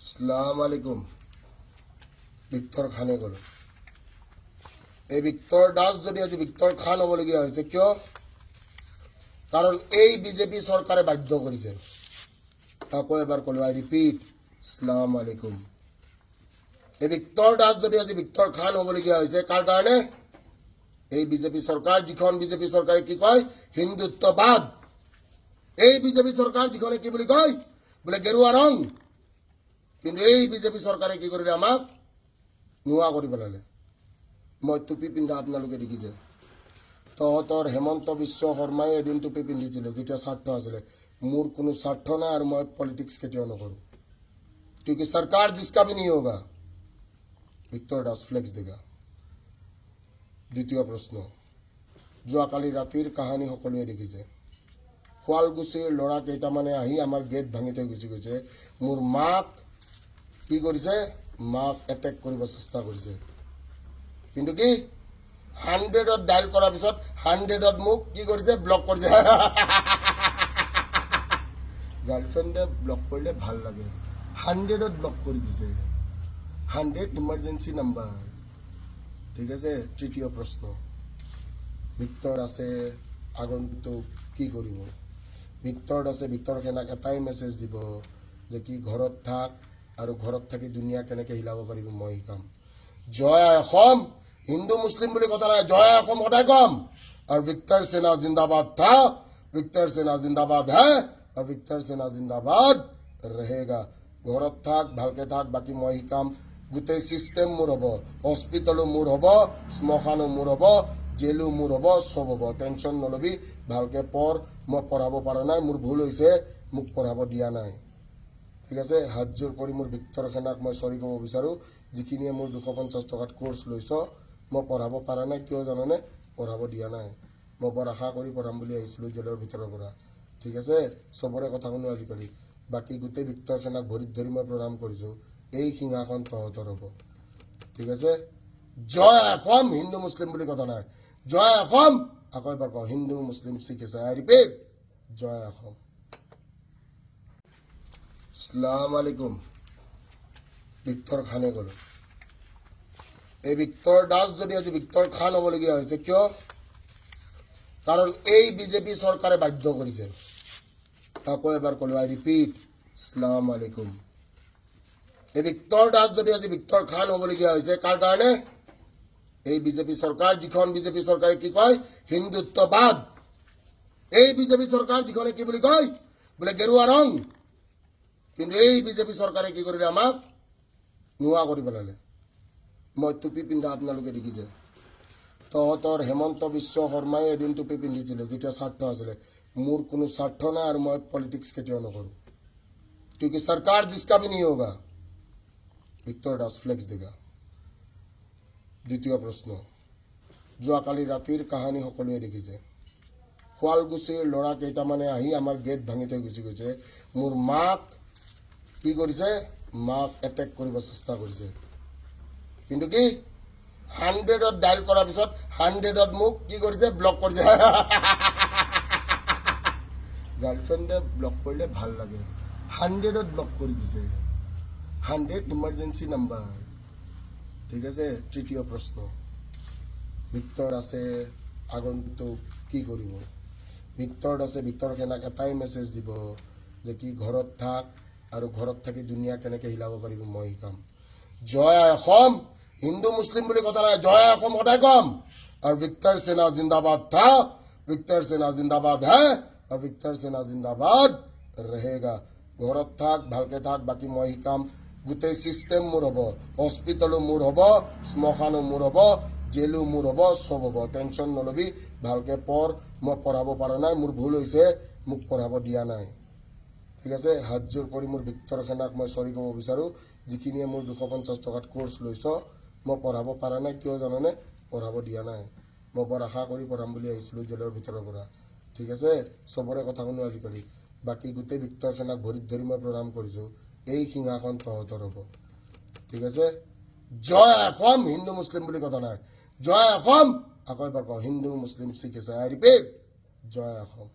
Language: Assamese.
সালাম আলাইকুম। ভিক্টৰ খানে গ'ল। এই ভিক্টৰ দাস যদি আজি ভিক্টৰ খান হ'বলগীয়া হৈছে কিয়? কাৰণ এই বিজেপি চৰকাৰে বাধ্য কৰিছে। আকৌ এবাৰ ক'লো, আই ৰিপিট, সালাম আলাইকুম। এই ভিক্টৰ দাস যদি আজি ভিক্টৰ খান হ'বলগীয়া হৈছে কাৰ কাৰণে? এই বিজেপি চৰকাৰ, যিখন বিজেপি চৰকাৰে কি কয় হিন্দুত্ববাদ। এই বিজেপি চৰকাৰ যিখনে কি বুলি কয় বোলে গেৰুৱা ৰং। কিন্তু এই বিজেপি চৰকাৰে কি কৰিলে আমাক নোহোৱা কৰি পেলালে। মই টুপি পিন্ধা আপোনালোকে দেখিছে। তহঁতৰ হেমন্ত বিশ্ব শৰ্মাই এদিন টুপি পিন্ধিছিলে যেতিয়া স্বাৰ্থ আছিলে। মোৰ কোনো স্বাৰ্থ নাই আৰু মই পলিটিক্স কেতিয়াও নকৰোঁ। क्योंकि सरकार जिसका भी नहीं होगा। ভিক্টৰ দাস ফ্লেক্স দেগা। দ্বিতীয় প্ৰশ্ন, যোৱাকালি ৰাতিৰ কাহানী সকলোৱে দেখিছে। শুৱালকুছিৰ ল'ৰা কেইটামানে আহি আমাৰ গেট ভাঙি থৈ গুচি গৈছে। মোৰ মাক কি কৰিছে? মাক এটেক কৰিব চেষ্টা কৰিছে। কিন্তু কি 100ত ডাইল কৰাৰ পিছত 100ত মোক কি কৰিছে? ব্লক কৰিছে। গাৰ্লফ্ৰেণ্ডে ব্লক কৰিলে ভাল লাগে। 100ত ব্লক কৰি দিছে। 100 ইমাৰ্জেঞ্চি নাম্বাৰ। ঠিক আছে। তৃতীয় প্ৰশ্ন, ভিক্টৰ আছে আগন্তুক কি কৰিব? ভিক্টৰ আছে, ভিক্টৰ সেনাক এটাই মেছেজ দিব যে কি ঘৰত থাক আৰু ঘৰত থাকি দুনিয়া কেনেকৈ হিলাব পাৰিব মই শিকাম। জয় অসম। হিন্দু মুছলিম বুলি কথা নাই, জয় অসম সদায় কম। আৰু ভিক্টৰ সেনা জিন্দাবাদ থা, ভিক্টৰ সেনা জিন্দাবাদ হে, আৰু ভিক্টৰ সেনা জিন্দাবাদ रहेगा। ঘৰত থাক, ভালকে থাক, বাকী মই শিকাম। গোটেই চিষ্টেম মোৰ হ'ব। হস্পিটেলো মোৰ হ'ব, শ্মশানো মোৰ হ'ব, জেলো মোৰ হ'ব, চব হ'ব। টেনশ্যন নলবি, ভালকে পঢ়। মই পঢ়াব পৰা নাই, মোৰ ভুল হৈছে, মোক পঢ়াব দিয়া নাই। ঠিক আছে। হাত জোৰ কৰি মোৰ ভিক্টৰ সেনাক মই চৰি ক'ব বিচাৰোঁ। যিখিনিয়ে মোৰ 250 টকাত কোৰ্চ লৈছ, মই পঢ়াব পৰা নাই। কিয় জানানে? পঢ়াব দিয়া নাই। মই বৰ আশা কৰি পঢ়াম বুলি আহিছিলোঁ জেলৰ ভিতৰৰ পৰা। ঠিক আছে। চবৰে কথা শুনো আজিকালি। বাকী গোটেই ভিক্টৰ সেনাক ভৰিত ধৰি মই প্ৰণাম কৰিছোঁ। এই সিংহাসন তহঁতৰ হ'ব। ঠিক আছে। জয় অসম। হিন্দু মুছলিম বুলি কথা নাই, জয় অসম। আকৌ এবাৰ কওঁ, হিন্দু মুছলিম শিখ আছে, আই ৰিপিট, জয় অসম। সালাম আলাইকুম। ভিক্টৰ খানে গ'ল। এই ভিক্টৰ দাস যদি আজি ভিক্টৰ খান হ'বলগীয়া হৈছে কিয়? কাৰণ এই বিজেপি চৰকাৰে বাধ্য কৰিছে। আকৌ এবাৰ ক'লো, আই ৰিপিট, সালাম আলাইকুম। এই ভিক্টৰ দাস যদি আজি ভিক্টৰ খান হ'বলগীয়া হৈছে কাৰ কাৰণে? এই বিজেপি চৰকাৰ, যিখন বিজেপি চৰকাৰে কি কয় হিন্দুত্ববাদ। এই বিজেপি চৰকাৰ যিখনে কি বুলি কয় বোলে গেৰুৱা ৰং। কিন্তু এই বিজেপি চৰকাৰে কি কৰিলে আমাক নোহোৱা কৰি পেলালে। মই টুপি পিন্ধা আপোনালোকে দেখিছে। তহঁতৰ হেমন্ত বিশ্ব শৰ্মাই এদিন টুপি পিন্ধিছিলে যেতিয়া স্বাৰ্থ আছিলে। মোৰ কোনো স্বাৰ্থ নাই আৰু মই পলিটিক্স কেতিয়াও নকৰোঁ। क्योंकि सरकार जिसका भी नहीं होगा। ভিক্টৰ দাস ফ্লেক্স দেগা। দ্বিতীয় প্ৰশ্ন, যোৱাকালি ৰাতিৰ কাহানী সকলোৱে দেখিছে। শুৱালকুছিৰ ল'ৰা কেইটামানে আহি আমাৰ গেট ভাঙি থৈ গুচি গৈছে। মোৰ মাক কি কৰিছে? মাক এটেক কৰিব চেষ্টা কৰিছে। কিন্তু কি 100ত ডাইল কৰাৰ পিছত 100ত মোক কি কৰিছে? ব্লক কৰিছে। গাৰ্লফ্ৰেণ্ডে ব্লক কৰিলে ভাল লাগে। 100ত ব্লক কৰি দিছে। 100 ইমাৰ্জেঞ্চি নাম্বাৰ। ঠিক আছে। তৃতীয় প্ৰশ্ন, ভিক্টৰ আছে আগন্তুক কি কৰিব? ভিক্টৰ আছে, ভিক্টৰ সেনাক এটাই মেছেজ দিব যে কি ঘৰত থাক আৰু ঘৰত থাকি দুনিয়া কেনেকৈ হিলাব পাৰিব মই শিকাম। জয় অসম। হিন্দু মুছলিম বুলি কথা নাই, জয় অসম সদায় কম। আৰু ভিক্টৰ সেনা জিন্দাবাদ থা, ভিক্টৰ সেনা জিন্দাবাদ হে, আৰু ভিক্টৰ সেনা জিন্দাবাদ रहेगा। ঘৰত থাক, ভালকে থাক, বাকী মই শিকাম। গোটেই চিষ্টেম মোৰ হ'ব। হস্পিটেলো মোৰ হ'ব, শ্মশানো মোৰ হ'ব, জেলো মোৰ হ'ব, চব হ'ব। টেনশ্যন নলবি, ভালকে পঢ়। মই পঢ়াব পৰা নাই, মোৰ ভুল হৈছে, মোক পঢ়াব দিয়া নাই। ঠিক আছে। হাত জোৰ কৰি মোৰ ভিক্টৰ সেনাক মই চৰি ক'ব বিচাৰোঁ। যিখিনিয়ে মোৰ 250 টকাত কোৰ্চ লৈছ, মই পঢ়াব পৰা নাই। কিয় জানানে? পঢ়াব দিয়া নাই। মই বৰ আশা কৰি পঢ়াম বুলি আহিছিলোঁ জেলৰ ভিতৰৰ পৰা। ঠিক আছে। চবৰে কথা শুনো আজিকালি। বাকী গোটেই ভিক্টৰ সেনাক ভৰিত ধৰি মই প্ৰণাম কৰিছোঁ। এই সিংহাসন তহঁতৰ হ'ব। ঠিক আছে। জয় অসম। হিন্দু মুছলিম বুলি কথা নাই, জয় অসম। আকৌ এবাৰ কওঁ, হিন্দু মুছলিম শিখ আছে, আই ৰিপিট, জয় অসম।